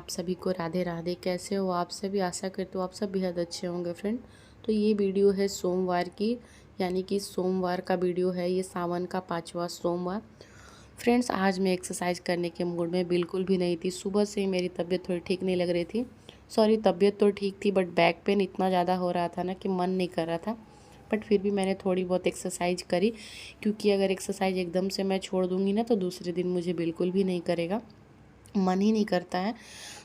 आप सभी को राधे राधे। कैसे हो आप सभी? आशा करते हो आप सब बेहद अच्छे होंगे फ्रेंड। तो ये वीडियो है सोमवार की, यानी कि सोमवार का वीडियो है। ये सावन का 5वां सोमवार। फ्रेंड्स, आज मैं एक्सरसाइज करने के मूड में बिल्कुल भी नहीं थी। सुबह से ही मेरी तबीयत थोड़ी ठीक नहीं लग रही थी। सॉरी, तबीयत तो ठीक थी बट बैक पेन इतना ज़्यादा हो रहा था ना कि मन नहीं कर रहा था। बट फिर भी मैंने थोड़ी बहुत एक्सरसाइज करी, क्योंकि अगर एक्सरसाइज एकदम से मैं छोड़ दूँगी ना तो दूसरे दिन मुझे बिल्कुल भी नहीं करेगा, मन ही नहीं करता है।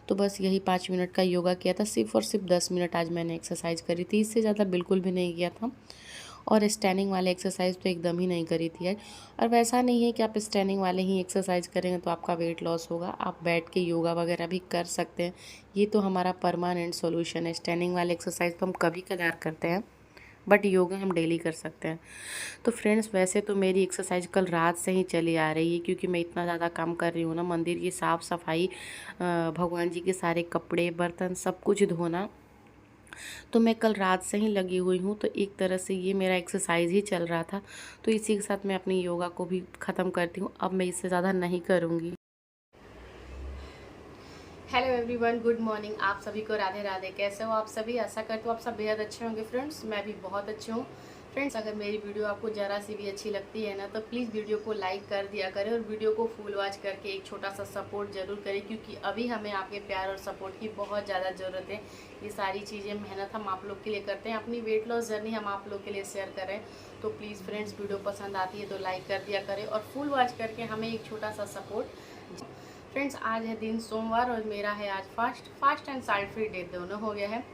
तो बस यही 5 मिनट का योगा किया था, सिर्फ़ और सिर्फ 10 मिनट आज मैंने एक्सरसाइज करी थी, इससे ज़्यादा बिल्कुल भी नहीं किया था। और स्टैंडिंग वाले एक्सरसाइज तो एकदम ही नहीं करी थी आज। और वैसा नहीं है कि आप स्टैंडिंग वाले ही एक्सरसाइज करेंगे तो आपका वेट लॉस होगा, आप बैठ के योगा वगैरह भी कर सकते हैं। ये तो हमारा परमानेंट सॉल्यूशन है। स्टैंडिंग वाले एक्सरसाइज तो हम कभी कदार करते हैं, बट योगा हम डेली कर सकते हैं। तो फ्रेंड्स, वैसे तो मेरी एक्सरसाइज कल रात से ही चली आ रही है, क्योंकि मैं इतना ज़्यादा काम कर रही हूँ ना, मंदिर की साफ़ सफाई, भगवान जी के सारे कपड़े बर्तन सब कुछ धोना। तो मैं कल रात से ही लगी हुई हूँ, तो एक तरह से ये मेरा एक्सरसाइज ही चल रहा था। तो इसी के साथ मैं अपनी योगा को भी ख़त्म करती हूँ। अब मैं इससे ज़्यादा नहीं करूँगी। Hello everyone, good morning. आप सभी को राधे राधे। कैसे हो आप सभी? आशा करती हूँ आप सब बेहद अच्छे होंगे फ्रेंड्स। मैं भी बहुत अच्छी हूँ। फ्रेंड्स, अगर मेरी वीडियो आपको ज़रा सी भी अच्छी लगती है ना तो प्लीज़ वीडियो को लाइक कर दिया करें और वीडियो को फुल वॉच करके एक छोटा सा सपोर्ट जरूर करें, क्योंकि अभी हमें आपके प्यार और सपोर्ट की बहुत ज़्यादा ज़रूरत है। ये सारी चीज़ें मेहनत हम आप लोग के लिए करते हैं, अपनी वेट लॉस जर्नी हम आप लोग के लिए शेयर करें। तो प्लीज़ फ्रेंड्स, वीडियो पसंद आती है तो लाइक कर दिया करें और फुल वॉच करके हमें एक छोटा सा सपोर्ट। फ्रेंड्स, आज है दिन सोमवार और मेरा है आज fast and side free day दोनों हो गया है।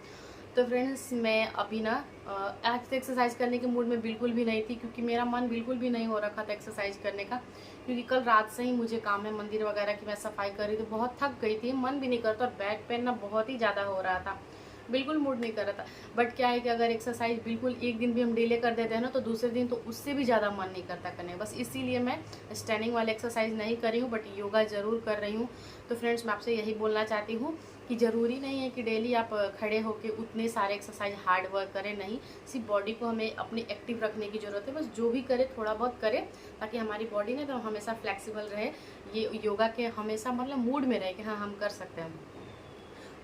तो फ्रेंड्स, मैं अभी ना आज से एक्सरसाइज करने के मूड में बिल्कुल भी नहीं थी, क्योंकि मेरा मन बिल्कुल भी नहीं हो रखा था एक्सरसाइज करने का, क्योंकि कल रात से ही मुझे काम है मंदिर वगैरह की। मैं सफाई कर रही थी, बहुत थक गई थी, मन भी नहीं करता और बैक पेन ना बहुत ही ज़्यादा हो रहा था, बिल्कुल मूड नहीं कर रहा था। बट क्या है कि अगर एक्सरसाइज बिल्कुल एक दिन भी हम डिले कर देते हैं ना तो दूसरे दिन तो उससे भी ज़्यादा मन नहीं करता करने। बस इसीलिए मैं स्टैंडिंग वाले एक्सरसाइज नहीं कर रही हूँ, बट योगा ज़रूर कर रही हूँ। तो फ्रेंड्स, मैं आपसे यही बोलना चाहती हूँ कि ज़रूरी नहीं है कि डेली आप खड़े होकर उतने सारे एक्सरसाइज हार्ड वर्क करें। नहीं, सिर्फ बॉडी को हमें अपनी एक्टिव रखने की ज़रूरत है। बस जो भी करें थोड़ा बहुत करें, ताकि हमारी बॉडी ना तो हमेशा फ्लेक्सिबल रहे, ये योगा के हमेशा मतलब मूड में रहे कि हाँ हम कर सकते हैं।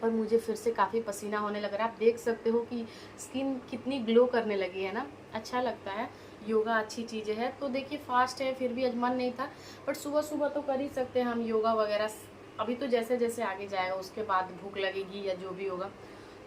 और मुझे फिर से काफ़ी पसीना होने लग रहा है। आप देख सकते हो कि स्किन कितनी ग्लो करने लगी है ना। अच्छा लगता है, योगा अच्छी चीज़ें है। तो देखिए, फास्ट है फिर भी आज मन नहीं था, बट सुबह सुबह तो कर ही सकते हैं हम योगा वगैरह। अभी तो जैसे जैसे आगे जाएगा उसके बाद भूख लगेगी या जो भी होगा।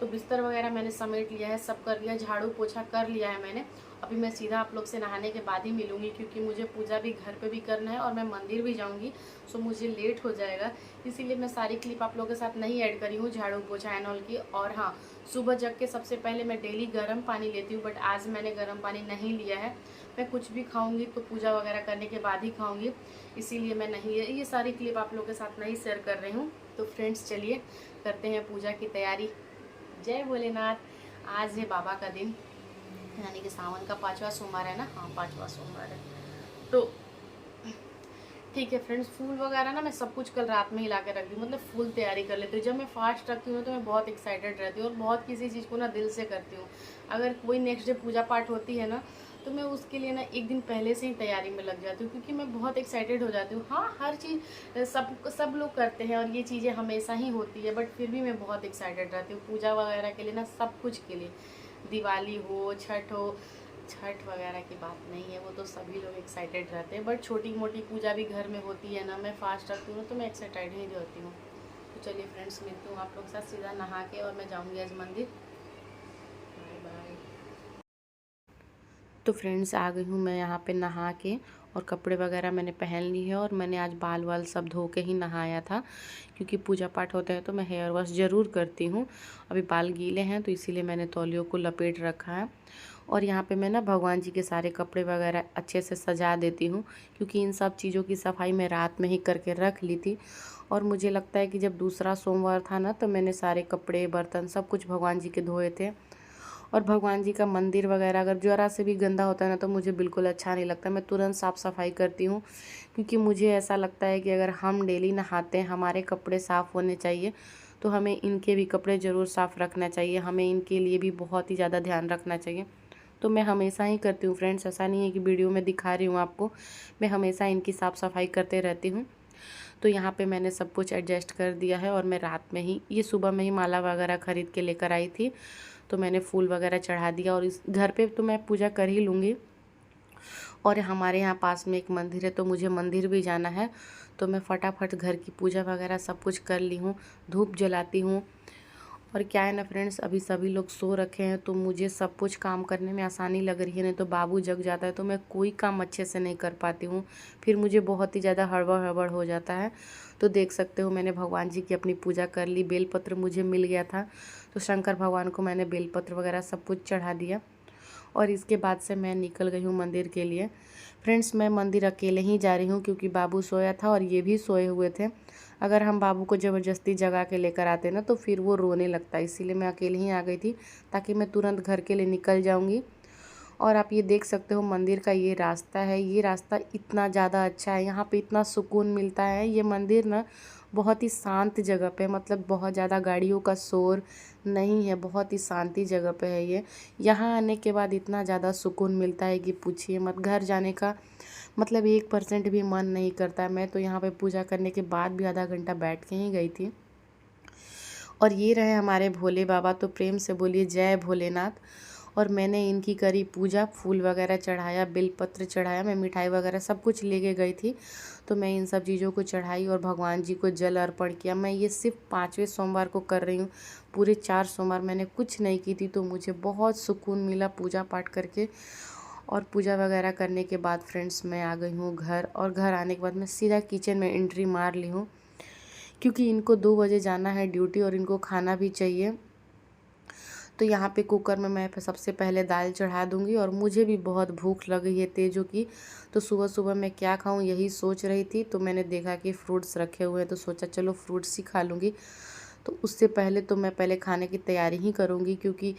तो बिस्तर वगैरह मैंने समेट लिया है, सब कर लिया, झाड़ू पोछा कर लिया है मैंने। अभी मैं सीधा आप लोग से नहाने के बाद ही मिलूंगी, क्योंकि मुझे पूजा भी घर पे भी करना है और मैं मंदिर भी जाऊंगी, सो मुझे लेट हो जाएगा। इसीलिए मैं सारी क्लिप आप लोगों के साथ नहीं ऐड करी हूँ झाड़ू पोछा एंड ऑल की। और हाँ, सुबह जग के सबसे पहले मैं डेली गर्म पानी लेती हूँ, बट आज मैंने गर्म पानी नहीं लिया है। मैं कुछ भी खाऊंगी तो पूजा वगैरह करने के बाद ही खाऊंगी, इसीलिए मैं नहीं, ये सारी क्लिप आप लोगों के साथ नहीं शेयर कर रही हूँ। तो फ्रेंड्स, चलिए करते हैं पूजा की तैयारी। जय भोलेनाथ। आज है बाबा का दिन, यानी कि सावन का 5वां सोमवार है ना। हाँ, 5वां सोमवार है। तो ठीक है फ्रेंड्स, फूल वगैरह ना मैं सब कुछ कल रात में ही ला के रख दी, मतलब फुल तैयारी कर लेती हूँ। जब मैं फास्ट रखती हूँ तो मैं बहुत एक्साइटेड रहती हूँ और बहुत किसी चीज़ को ना दिल से करती हूँ। अगर कोई नेक्स्ट डे पूजा पाठ होती है ना तो मैं उसके लिए ना एक दिन पहले से ही तैयारी में लग जाती हूँ, क्योंकि मैं बहुत एक्साइटेड हो जाती हूँ। हाँ, हर चीज़ सब लोग करते हैं और ये चीज़ें हमेशा ही होती है, बट फिर भी मैं बहुत एक्साइटेड रहती हूँ पूजा वगैरह के लिए ना, सब कुछ के लिए। दिवाली हो, छठ हो, छठ वगैरह की बात नहीं है, वो तो सभी लोग एक्साइटेड रहते हैं, बट छोटी मोटी पूजा भी घर में होती है ना, मैं फास्ट रखती हूँ तो मैं एक्साइटेड ही होती हूँ। तो चलिए फ्रेंड्स, मिलती हूँ आप लोग के साथ सीधा नहा के, और मैं जाऊँगी आज मंदिर। Bye bye. तो फ्रेंड्स, आ गई हूँ मैं यहाँ पे नहा के, और कपड़े वगैरह मैंने पहन ली है, और मैंने आज बाल वाल सब धो के ही नहाया था, क्योंकि पूजा पाठ होता है तो मैं हेयर वॉश ज़रूर करती हूँ। अभी बाल गीले हैं तो इसीलिए मैंने तौलियों को लपेट रखा है। और यहाँ पे मैं ना भगवान जी के सारे कपड़े वगैरह अच्छे से सजा देती हूँ, क्योंकि इन सब चीज़ों की सफाई मैं रात में ही करके रख ली थी। और मुझे लगता है कि जब दूसरा सोमवार था ना तो मैंने सारे कपड़े बर्तन सब कुछ भगवान जी के धोए थे। और भगवान जी का मंदिर वगैरह अगर ज़रा से भी गंदा होता है ना तो मुझे बिल्कुल अच्छा नहीं लगता। मैं तुरंत साफ़ सफाई करती हूँ, क्योंकि मुझे ऐसा लगता है कि अगर हम डेली नहाते हैं, हमारे कपड़े साफ़ होने चाहिए, तो हमें इनके भी कपड़े ज़रूर साफ़ रखना चाहिए। हमें इनके लिए भी बहुत ही ज़्यादा ध्यान रखना चाहिए। तो मैं हमेशा ही करती हूँ फ्रेंड्स, ऐसा नहीं है कि वीडियो में दिखा रही हूँ आपको, मैं हमेशा इनकी साफ़ सफाई करते रहती हूँ। तो यहाँ पे मैंने सब कुछ एडजस्ट कर दिया है और मैं रात में ही, ये सुबह में ही माला वगैरह ख़रीद के लेकर आई थी, तो मैंने फूल वगैरह चढ़ा दिया। और इस घर पे तो मैं पूजा कर ही लूँगी, और हमारे यहाँ पास में एक मंदिर है तो मुझे मंदिर भी जाना है, तो मैं फटाफट घर की पूजा वगैरह सब कुछ कर ली हूँ, धूप जलाती हूँ। और क्या है ना फ्रेंड्स, अभी सभी लोग सो रखे हैं तो मुझे सब कुछ काम करने में आसानी लग रही है, नहीं तो बाबू जग जाता है तो मैं कोई काम अच्छे से नहीं कर पाती हूँ, फिर मुझे बहुत ही ज़्यादा हड़बड़ हड़बड़ हो जाता है। तो देख सकते हो मैंने भगवान जी की अपनी पूजा कर ली, बेलपत्र मुझे मिल गया था तो शंकर भगवान को मैंने बेलपत्र वगैरह सब कुछ चढ़ा दिया। और इसके बाद से मैं निकल गई हूँ मंदिर के लिए। फ्रेंड्स, मैं मंदिर अकेले ही जा रही हूँ क्योंकि बाबू सोया था और ये भी सोए हुए थे। अगर हम बाबू को ज़बरदस्ती जगा के लेकर आते ना तो फिर वो रोने लगता है, इसीलिए मैं अकेले ही आ गई थी ताकि मैं तुरंत घर के लिए निकल जाऊँगी। और आप ये देख सकते हो मंदिर का ये रास्ता है, ये रास्ता इतना ज़्यादा अच्छा है, यहाँ पे इतना सुकून मिलता है। ये मंदिर ना बहुत ही शांत जगह पे, मतलब बहुत ज़्यादा गाड़ियों का शोर नहीं है, बहुत ही शांति जगह पे है ये। यहाँ आने के बाद इतना ज़्यादा सुकून मिलता है कि पूछिए मत। घर जाने का मतलब 1% भी मन नहीं करता है। मैं तो यहाँ पे पूजा करने के बाद भी आधा घंटा बैठ के ही गई थी। और ये रहे हमारे भोले बाबा, तो प्रेम से बोलिए जय भोलेनाथ। और मैंने इनकी करी पूजा, फूल वगैरह चढ़ाया, बेलपत्र चढ़ाया, मैं मिठाई वगैरह सब कुछ लेके गई थी, तो मैं इन सब चीज़ों को चढ़ाई और भगवान जी को जल अर्पण किया। मैं ये सिर्फ 5वें सोमवार को कर रही हूँ, पूरे 4 सोमवार मैंने कुछ नहीं की थी, तो मुझे बहुत सुकून मिला पूजा पाठ करके। और पूजा वगैरह करने के बाद फ्रेंड्स मैं आ गई हूँ घर, और घर आने के बाद मैं सीधा किचन में एंट्री मार ली हूँ क्योंकि इनको 2 बजे जाना है ड्यूटी और इनको खाना भी चाहिए। तो यहाँ पे कुकर में मैं सबसे पहले दाल चढ़ा दूँगी, और मुझे भी बहुत भूख लगी है तेज़ों की, तो सुबह सुबह मैं क्या खाऊँ यही सोच रही थी। तो मैंने देखा कि फ्रूट्स रखे हुए हैं तो सोचा चलो फ्रूट्स ही खा लूँगी। तो उससे पहले तो मैं पहले खाने की तैयारी ही करूँगी, क्योंकि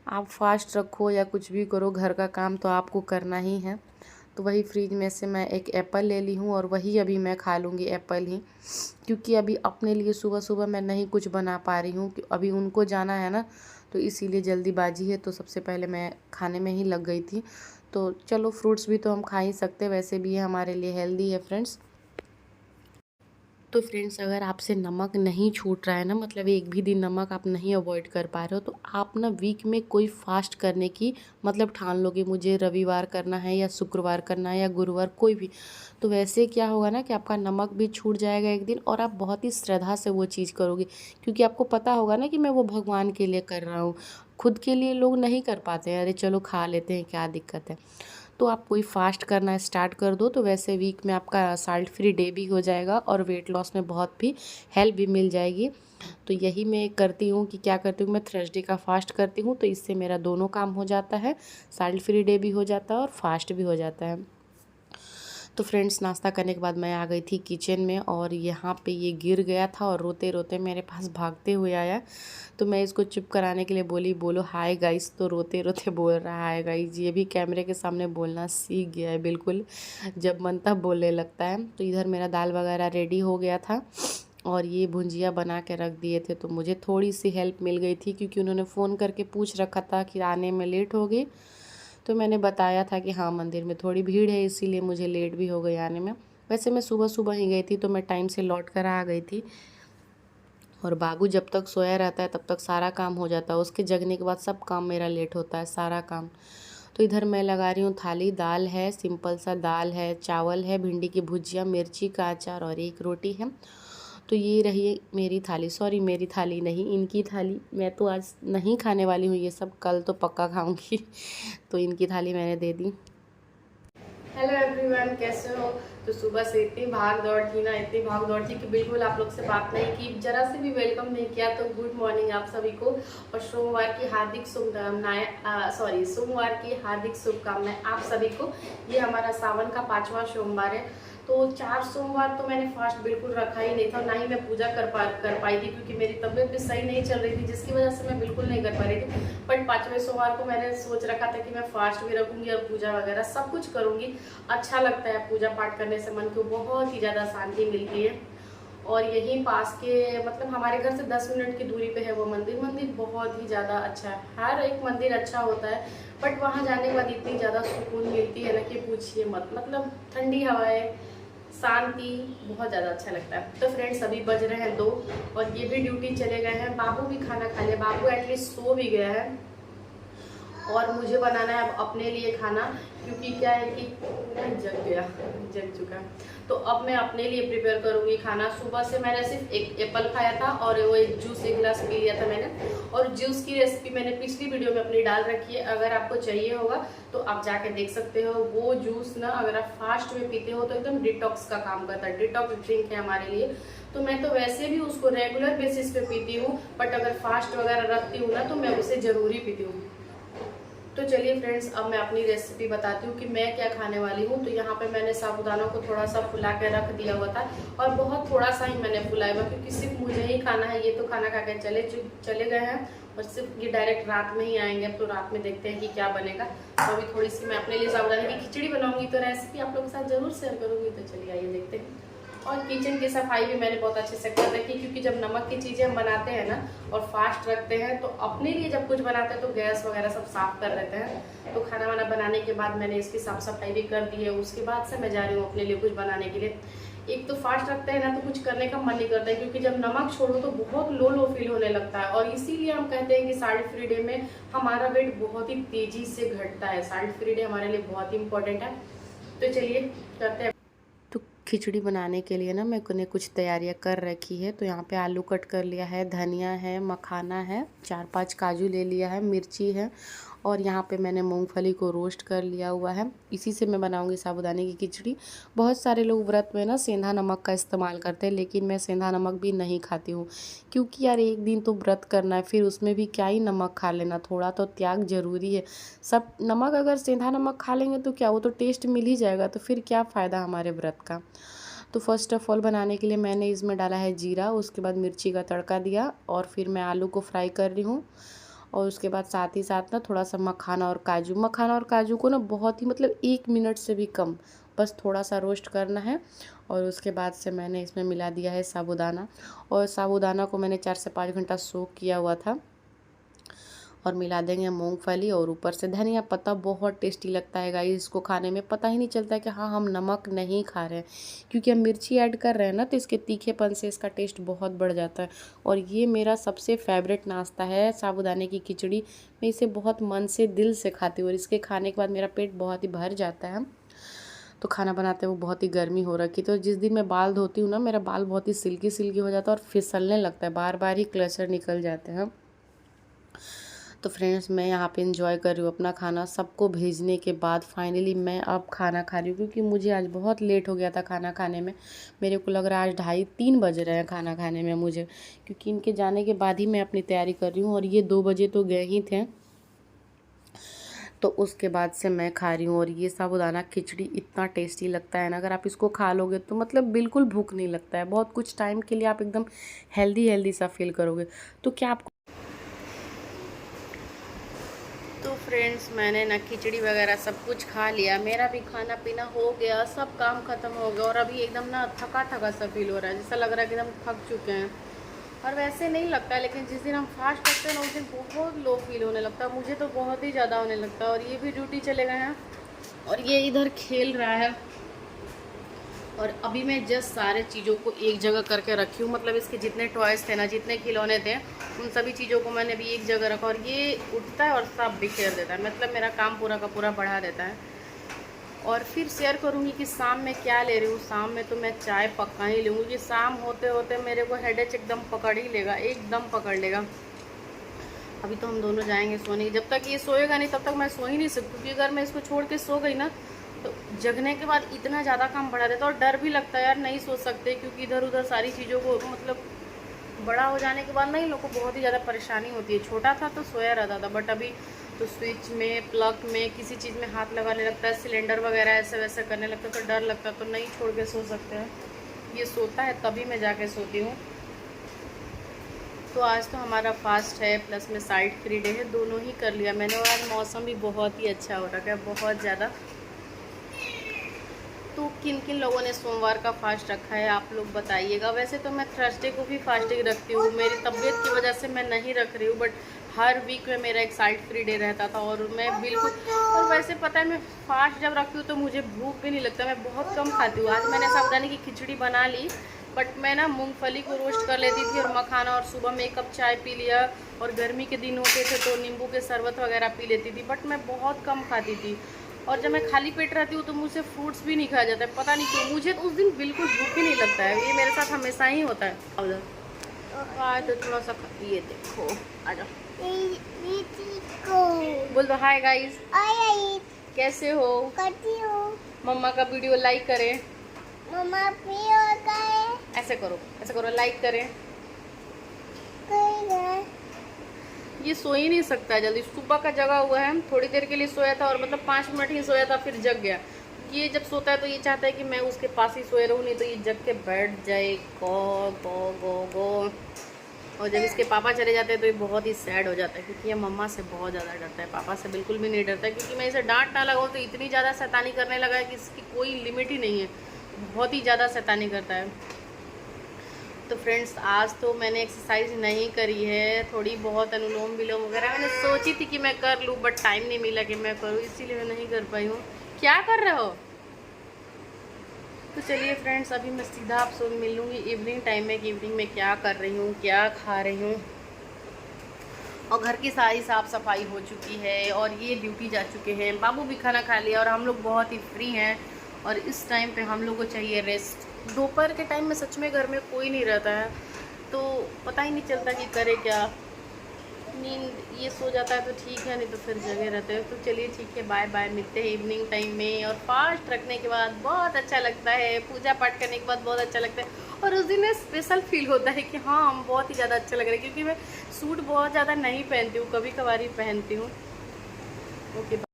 आप फास्ट रखो या कुछ भी करो, घर का काम तो आपको करना ही है। तो वही फ्रिज में से मैं एक एप्पल ले ली हूँ और वही अभी मैं खा लूँगी एप्पल ही, क्योंकि अभी अपने लिए सुबह सुबह मैं नहीं कुछ बना पा रही हूँ, अभी उनको जाना है ना, तो इसीलिए जल्दीबाजी है। तो सबसे पहले मैं खाने में ही लग गई थी। तो चलो फ्रूट्स भी तो हम खा ही सकते, वैसे भी ये हमारे लिए हेल्दी है फ्रेंड्स। तो फ्रेंड्स, अगर आपसे नमक नहीं छूट रहा है ना, मतलब एक भी दिन नमक आप नहीं अवॉइड कर पा रहे हो, तो आप ना वीक में कोई फास्ट करने की मतलब ठान लोगे, मुझे रविवार करना है या शुक्रवार करना है या गुरुवार, कोई भी। तो वैसे क्या होगा ना कि आपका नमक भी छूट जाएगा एक दिन, और आप बहुत ही श्रद्धा से वो चीज़ करोगे, क्योंकि आपको पता होगा ना कि मैं वो भगवान के लिए कर रहा हूँ। खुद के लिए लोग नहीं कर पाते हैं, अरे चलो खा लेते हैं, क्या दिक्कत है। तो आप कोई फास्ट करना स्टार्ट कर दो, तो वैसे वीक में आपका साल्ट फ्री डे भी हो जाएगा और वेट लॉस में बहुत भी हेल्प भी मिल जाएगी। तो यही मैं करती हूँ कि क्या करती हूँ, मैं थर्सडे का फास्ट करती हूँ, तो इससे मेरा दोनों काम हो जाता है, साल्ट फ्री डे भी हो जाता है और फास्ट भी हो जाता है। तो फ्रेंड्स, नाश्ता करने के बाद मैं आ गई थी किचन में, और यहाँ पे ये गिर गया था और रोते रोते मेरे पास भागते हुए आया। तो मैं इसको चुप कराने के लिए बोली बोलो हाय गाइस, तो रोते रोते बोल रहा है गाइस। ये भी कैमरे के सामने बोलना सीख गया है बिल्कुल, जब मन तब बोलने लगता है। तो इधर मेरा दाल वगैरह रेडी हो गया था और ये भुंजिया बना के रख दिए थे, तो मुझे थोड़ी सी हेल्प मिल गई थी, क्योंकि उन्होंने फ़ोन करके पूछ रखा था कि आने में लेट होगी। तो मैंने बताया था कि हाँ मंदिर में थोड़ी भीड़ है, इसीलिए मुझे लेट भी हो गई आने में। वैसे मैं सुबह सुबह ही गई थी, तो मैं टाइम से लौट कर आ गई थी। और बाबू जब तक सोया रहता है तब तक सारा काम हो जाता है, उसके जगने के बाद सब काम मेरा लेट होता है, सारा काम। तो इधर मैं लगा रही हूँ थाली, दाल है, सिंपल सा दाल है, चावल है, भिंडी की भुजिया, मिर्ची का अचार और एक रोटी है। तो ये रही मेरी थाली, सॉरी मेरी थाली नहीं, इनकी थाली। मैं तो आज नहीं खाने वाली हूँ ये सब, कल तो पक्का खाऊंगी। तो इनकी थाली मैंने दे दी। हेलो एवरीवन, कैसे हो। तो सुबह से इतनी भाग दौड़ थी ना, इतनी भाग दौड़ थी कि बिल्कुल आप लोग से बात नहीं की, जरा से भी वेलकम नहीं किया। तो गुड मॉर्निंग आप सभी को, और सोमवार की हार्दिक शुभकामनाएं, सोमवार की हार्दिक शुभकामनाएं आप सभी को। ये हमारा सावन का 5वां सोमवार है। तो 4 सोमवार तो मैंने फास्ट बिल्कुल रखा ही नहीं था, ना ही मैं पूजा कर पाई थी, क्योंकि मेरी तबीयत भी सही नहीं चल रही थी, जिसकी वजह से मैं बिल्कुल नहीं कर पा रही थी। बट 5वें सोमवार को मैंने सोच रखा था कि मैं फास्ट भी रखूंगी और पूजा वगैरह सब कुछ करूंगी। अच्छा लगता है पूजा पाठ करने से, मन को बहुत ही ज़्यादा शांति मिलती है। और यहीं पास के, मतलब हमारे घर से 10 मिनट की दूरी पे है वो मंदिर। मंदिर बहुत ही ज़्यादा अच्छा है, हर एक मंदिर अच्छा होता है, बट वहाँ जाने के बाद इतनी ज़्यादा सुकून मिलती है ना कि पूछिए मत। मतलब ठंडी हवाएं, शांति, बहुत ज़्यादा अच्छा लगता है। तो फ्रेंड्स अभी बज रहे हैं 2 और ये भी ड्यूटी चले गए हैं। बाबू भी खाना खा लिया, बाबू एटलीस्ट सो भी गया है और मुझे बनाना है अब अपने लिए खाना, क्योंकि क्या है कि पूरा जग चुका है। तो अब मैं अपने लिए प्रिपेयर करूँगी खाना। सुबह से मैंने सिर्फ एक एप्पल खाया था और वो एक जूस 1 गिलास पी लिया था मैंने, और जूस की रेसिपी मैंने पिछली वीडियो में अपनी डाल रखी है, अगर आपको चाहिए होगा तो आप जाके देख सकते हो। वो जूस ना अगर आप फास्ट में पीते हो तो एकदम डिटॉक्स का काम करता है, डिटॉक्स ड्रिंक है हमारे लिए। तो मैं तो वैसे भी उसको रेगुलर बेसिस पे पीती हूँ, बट अगर फास्ट वगैरह रखती हूँ ना तो मैं उसे ज़रूरी पीती हूँ। तो चलिए फ्रेंड्स अब मैं अपनी रेसिपी बताती हूँ कि मैं क्या खाने वाली हूँ। तो यहाँ पे मैंने साबूदाना को थोड़ा सा फुला के रख दिया हुआ था, और बहुत थोड़ा सा ही मैंने फुलाया हुआ, क्योंकि सिर्फ मुझे ही खाना है। ये तो खाना खा के चले गए हैं और सिर्फ ये डायरेक्ट रात में ही आएंगे। तो रात में देखते हैं कि क्या बनेगा। तो अभी थोड़ी सी मैं अपने लिए साबूदाने की खिचड़ी बनाऊंगी, तो रेसिपी आप लोगों के साथ जरूर शेयर करूँगी। तो चलिए आइए देखते हैं। और किचन की सफाई भी मैंने बहुत अच्छे से कर रखी, क्योंकि जब नमक की चीज़ें हम बनाते हैं ना और फास्ट रखते हैं, तो अपने लिए जब कुछ बनाते हैं तो गैस वगैरह सब साफ कर देते हैं। तो खाना वाना बनाने के बाद मैंने इसकी साफ सफाई भी कर दी है। उसके बाद से मैं जा रही हूँ अपने लिए कुछ बनाने के लिए। एक तो फास्ट रखते हैं ना तो कुछ करने का मन नहीं करता है, क्योंकि जब नमक छोड़ो तो बहुत लो फील होने लगता है। और इसीलिए हम कहते हैं कि साल्ट फ्री डे में हमारा वेट बहुत ही तेजी से घटता है। साल्ट फ्री डे हमारे लिए बहुत ही इंपॉर्टेंट है। तो चलिए करते हैं। तो खिचड़ी बनाने के लिए ना मैंने कुछ तैयारियां कर रखी है। तो यहाँ पे आलू कट कर लिया है, धनिया है, मखाना है, 4-5 काजू ले लिया है, मिर्ची है, और यहाँ पे मैंने मूंगफली को रोस्ट कर लिया हुआ है। इसी से मैं बनाऊंगी साबूदाने की खिचड़ी। बहुत सारे लोग व्रत में ना सेंधा नमक का इस्तेमाल करते हैं, लेकिन मैं सेंधा नमक भी नहीं खाती हूँ, क्योंकि यार एक दिन तो व्रत करना है, फिर उसमें भी क्या ही नमक खा लेना, थोड़ा तो त्याग जरूरी है। सब नमक अगर सेंधा नमक खा लेंगे तो क्या, वो तो टेस्ट मिल ही जाएगा, तो फिर क्या फ़ायदा हमारे व्रत का। तो फर्स्ट ऑफ ऑल बनाने के लिए मैंने इसमें डाला है जीरा, उसके बाद मिर्ची का तड़का दिया, और फिर मैं आलू को फ्राई कर रही हूँ। और उसके बाद साथ ही साथ ना थोड़ा सा मखाना और काजू को ना बहुत ही मतलब 1 मिनट से भी कम, बस थोड़ा सा रोस्ट करना है। और उसके बाद से मैंने इसमें मिला दिया है साबूदाना, और साबूदाना को मैंने 4 से 5 घंटा सोक किया हुआ था। और मिला देंगे मूंगफली और ऊपर से धनिया पत्ता। बहुत टेस्टी लगता है गाइस, इसको खाने में पता ही नहीं चलता है कि हाँ हम नमक नहीं खा रहे हैं, क्योंकि हम मिर्ची ऐड कर रहे हैं ना, तो इसके तीखेपन से इसका टेस्ट बहुत बढ़ जाता है। और ये मेरा सबसे फेवरेट नाश्ता है साबूदाने की खिचड़ी। मैं इसे बहुत मन से दिल से खाती हूँ, और इसके खाने के बाद मेरा पेट बहुत ही भर जाता है। तो खाना बनाते हुए बहुत ही गर्मी हो रखी, तो जिस दिन मैं बाल धोती हूँ ना, मेरा बाल बहुत ही सिल्की सिल्की हो जाता है और फिसलने लगता है, बार बार ही क्लचर निकल जाते हैं। तो फ्रेंड्स मैं यहाँ पे इंजॉय कर रही हूँ अपना खाना। सबको भेजने के बाद फाइनली मैं अब खाना खा रही हूँ, क्योंकि मुझे आज बहुत लेट हो गया था खाना खाने में। मेरे को लग रहा है आज 2:30-3 बज रहे हैं खाना खाने में मुझे, क्योंकि इनके जाने के बाद ही मैं अपनी तैयारी कर रही हूँ, और ये 2 बजे तो गए ही थे। तो उसके बाद से मैं खा रही हूँ, और ये साबूदाना खिचड़ी इतना टेस्टी लगता है ना, अगर आप इसको खा लोगे तो मतलब बिल्कुल भूख नहीं लगता है। बहुत कुछ टाइम के लिए आप एकदम हेल्दी सा फील करोगे। तो क्या आपको तो फ्रेंड्स मैंने ना खिचड़ी वगैरह सब कुछ खा लिया, मेरा भी खाना पीना हो गया, सब काम खत्म हो गया, और अभी एकदम ना थका सा फील हो रहा है, जैसा लग रहा है कि एकदम थक चुके हैं। और वैसे नहीं लगता है, लेकिन जिस दिन हम फास्ट करते हैं ना उस दिन बहुत लो फील होने लगता है, मुझे तो बहुत ही ज़्यादा होने लगता है। और ये भी ड्यूटी चले गए हैं, और ये इधर खेल रहा है। और अभी मैं जस्ट सारे चीज़ों को एक जगह करके रखी हूँ, मतलब इसके जितने टॉयज़ थे ना, जितने खिलौने थे, उन सभी चीज़ों को मैंने अभी एक जगह रखा। और ये उठता है और सब बिखेर देता है, मतलब मेरा काम पूरा का पूरा बढ़ा देता है। और फिर शेयर करूँगी कि शाम में क्या ले रही हूँ। शाम में तो मैं चाय पक्का ही लूँगी, कि शाम होते होते मेरे को हेडेक एकदम पकड़ ही लेगा, एकदम पकड़ लेगा। अभी तो हम दोनों जाएंगे सोने, जब तक ये सोएगा नहीं तब तक मैं सो ही नहीं सकती, क्योंकि अगर मैं इसको छोड़ के सो गई ना तो जगने के बाद इतना ज़्यादा काम बढ़ा देता है। और डर भी लगता है यार, नहीं सो सकते, क्योंकि इधर उधर सारी चीज़ों को मतलब बड़ा हो जाने के बाद ना इन लोग को बहुत ही ज़्यादा परेशानी होती है। छोटा था तो सोया रहता था, बट अभी तो स्विच में, प्लग में, किसी चीज़ में हाथ लगाने लगता है, सिलेंडर वगैरह ऐसे वैसे करने लगता है, तो डर लगता है, तो नहीं छोड़ के सो सकते हैं। ये सोता है तभी मैं जाके सोती हूँ। तो आज तो हमारा फास्ट है, प्लस में साइड फ्री डे है, दोनों ही कर लिया मैंने। और आज मौसम भी बहुत ही अच्छा हो रखा है, बहुत ज़्यादा। तो किन किन लोगों ने सोमवार का फास्ट रखा है आप लोग बताइएगा। वैसे तो मैं थर्सडे को भी फास्टिंग रखती हूँ, मेरी तबीयत की वजह से मैं नहीं रख रही हूँ, बट हर वीक में मेरा एक साल्ट फ्री डे रहता था और मैं बिल्कुल, और वैसे पता है मैं फास्ट जब रखती हूँ तो मुझे भूख भी नहीं लगता, मैं बहुत कम खाती हूँ। आज मैंने साबूदाने की खिचड़ी बना ली, बट मैं ना मूंगफली को रोस्ट कर लेती थी और मखाना, और सुबह में 1 कप चाय पी लिया, और गर्मी के दिन होते थे तो नींबू के शरबत वगैरह पी लेती थी, बट मैं बहुत कम खाती थी। और जब मैं खाली पेट रहती हूँ तो मुझसे फ्रूट्स भी नहीं खाया जाता है, पता नहीं क्यों, मुझे तो उस दिन बिल्कुल भूख ही नहीं लगता है। ये मेरे साथ हमेशा ही होता है। तो थोड़ा सा ये देखो, आ जाओ, बोल दो हाय गाइस, कैसे हो? मम्मा का वीडियो लाइक करें, मम्मा ऐसे करो, ऐसे करो, लाइक करें। ये सो ही नहीं सकता है जल्दी, सुबह का जगा हुआ है, थोड़ी देर के लिए सोया था और मतलब 5 मिनट ही सोया था, फिर जग गया। ये जब सोता है तो ये चाहता है कि मैं उसके पास ही सोए रहूँ, नहीं तो ये जग के बैठ जाए गो गो गो गो। और जब इसके पापा चले जाते हैं तो ये बहुत ही सैड हो जाता है, क्योंकि ये मम्मा से बहुत ज़्यादा डरता है, पापा से बिल्कुल भी नहीं डरता है, क्योंकि मैं इसे डांट ना लगाऊँ तो इतनी ज़्यादा शैतानी करने लगा है कि इसकी कोई लिमिट ही नहीं है, बहुत ही ज़्यादा शैतानी करता है। तो फ्रेंड्स, आज तो मैंने एक्सरसाइज नहीं करी है, थोड़ी बहुत अनुलोम विलोम वगैरह मैंने सोची थी कि मैं कर लूँ, बट टाइम नहीं मिला कि मैं करूँ, इसीलिए मैं नहीं कर पाई हूँ। क्या कर रहे हो? तो चलिए फ्रेंड्स, अभी मैं सीधा आपसे मिल लूँगी इवनिंग टाइम में कि इवनिंग में क्या कर रही हूँ, क्या खा रही हूँ। और घर की सारी साफ़ सफाई हो चुकी है और ये ड्यूटी जा चुके हैं, बाबू भी खाना खा लिया और हम लोग बहुत ही फ्री हैं। और इस टाइम पे हम लोग को चाहिए रेस्ट। दोपहर के टाइम में सच में घर में कोई नहीं रहता है, तो पता ही नहीं चलता कि करे क्या। नींद ये सो जाता है तो ठीक है, नहीं तो फिर जगे रहते हैं। तो चलिए ठीक है, बाय बाय, मिलते हैं इवनिंग टाइम में। और फास्ट रखने के बाद बहुत अच्छा लगता है, पूजा पाठ करने के बाद बहुत अच्छा लगता है, और उस दिन स्पेशल फील होता है कि हाँ हम बहुत ही ज़्यादा अच्छा लग रहा है, क्योंकि मैं सूट बहुत ज़्यादा नहीं पहनती हूँ, कभी कभार ही पहनती हूँ। ओके।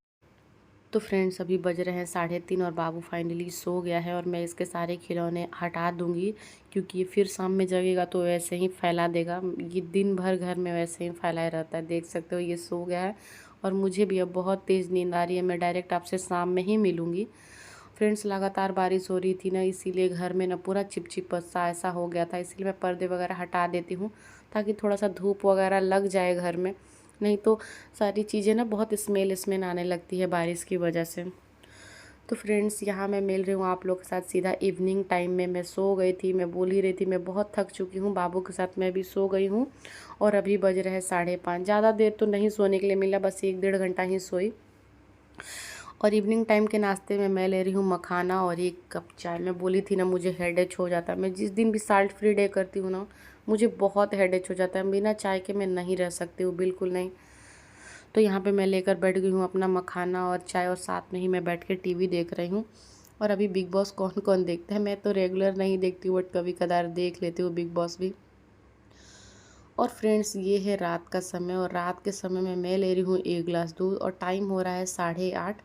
तो फ्रेंड्स, अभी बज रहे हैं 3:30 और बाबू फाइनली सो गया है, और मैं इसके सारे खिलौने हटा दूंगी, क्योंकि ये फिर शाम में जगेगा तो वैसे ही फैला देगा। ये दिन भर घर में वैसे ही फैलाया रहता है, देख सकते हो ये सो गया है। और मुझे भी अब बहुत तेज़ नींद आ रही है, मैं डायरेक्ट आपसे शाम में ही मिलूँगी। फ्रेंड्स, लगातार बारिश हो रही थी ना, इसीलिए घर में ना पूरा चिपचिप सा ऐसा हो गया था, इसलिए मैं पर्दे वगैरह हटा देती हूँ, ताकि थोड़ा सा धूप वगैरह लग जाए घर में, नहीं तो सारी चीज़ें ना बहुत स्मेल आने लगती है बारिश की वजह से। तो फ्रेंड्स, यहाँ मैं मिल रही हूँ आप लोग के साथ सीधा इवनिंग टाइम में। मैं सो गई थी, मैं बोल ही रही थी मैं बहुत थक चुकी हूँ, बाबू के साथ मैं भी सो गई हूँ। और अभी बज रहे हैं 5:30, ज़्यादा देर तो नहीं सोने के लिए मिला, बस 1 डेढ़ घंटा ही सोई। और इवनिंग टाइम के नाश्ते में मैं ले रही हूँ मखाना और 1 कप चाय। मैं बोली थी ना मुझे हेडेच हो जाता है, मैं जिस दिन भी साल्ट फ्री डे करती हूँ ना, मुझे बहुत हेडेच हो जाता है, बिना चाय के मैं नहीं रह सकती हूँ, बिल्कुल नहीं। तो यहाँ पे मैं लेकर बैठ गई हूँ अपना मखाना और चाय, और साथ में ही मैं बैठ के टीवी देख रही हूँ। और अभी बिग बॉस कौन कौन देखता है, मैं तो रेगुलर नहीं देखती हूँ, बट कभी कदार देख लेती हूँ बिग बॉस भी। और फ्रेंड्स, ये है रात का समय, और रात के समय में मैं ले रही हूँ 1 गिलास दूध, और टाइम हो रहा है 8:30।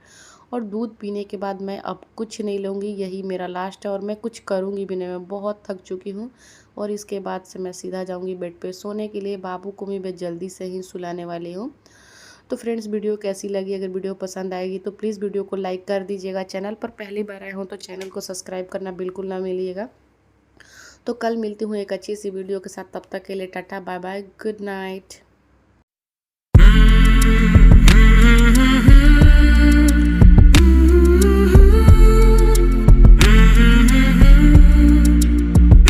और दूध पीने के बाद मैं अब कुछ नहीं लूँगी, यही मेरा लास्ट है, और मैं कुछ करूँगी भी नहीं, मैं बहुत थक चुकी हूँ। और इसके बाद से मैं सीधा जाऊँगी बेड पे सोने के लिए, बाबू को भी मैं जल्दी से ही सुलाने वाली हूँ। तो फ्रेंड्स, वीडियो कैसी लगी? अगर वीडियो पसंद आएगी तो प्लीज़ वीडियो को लाइक कर दीजिएगा। चैनल पर पहली बार आए हो तो चैनल को सब्सक्राइब करना बिल्कुल ना भूलिएगा। तो कल मिलती हूँ एक अच्छी सी वीडियो के साथ, तब तक के लिए tata bye bye, good night.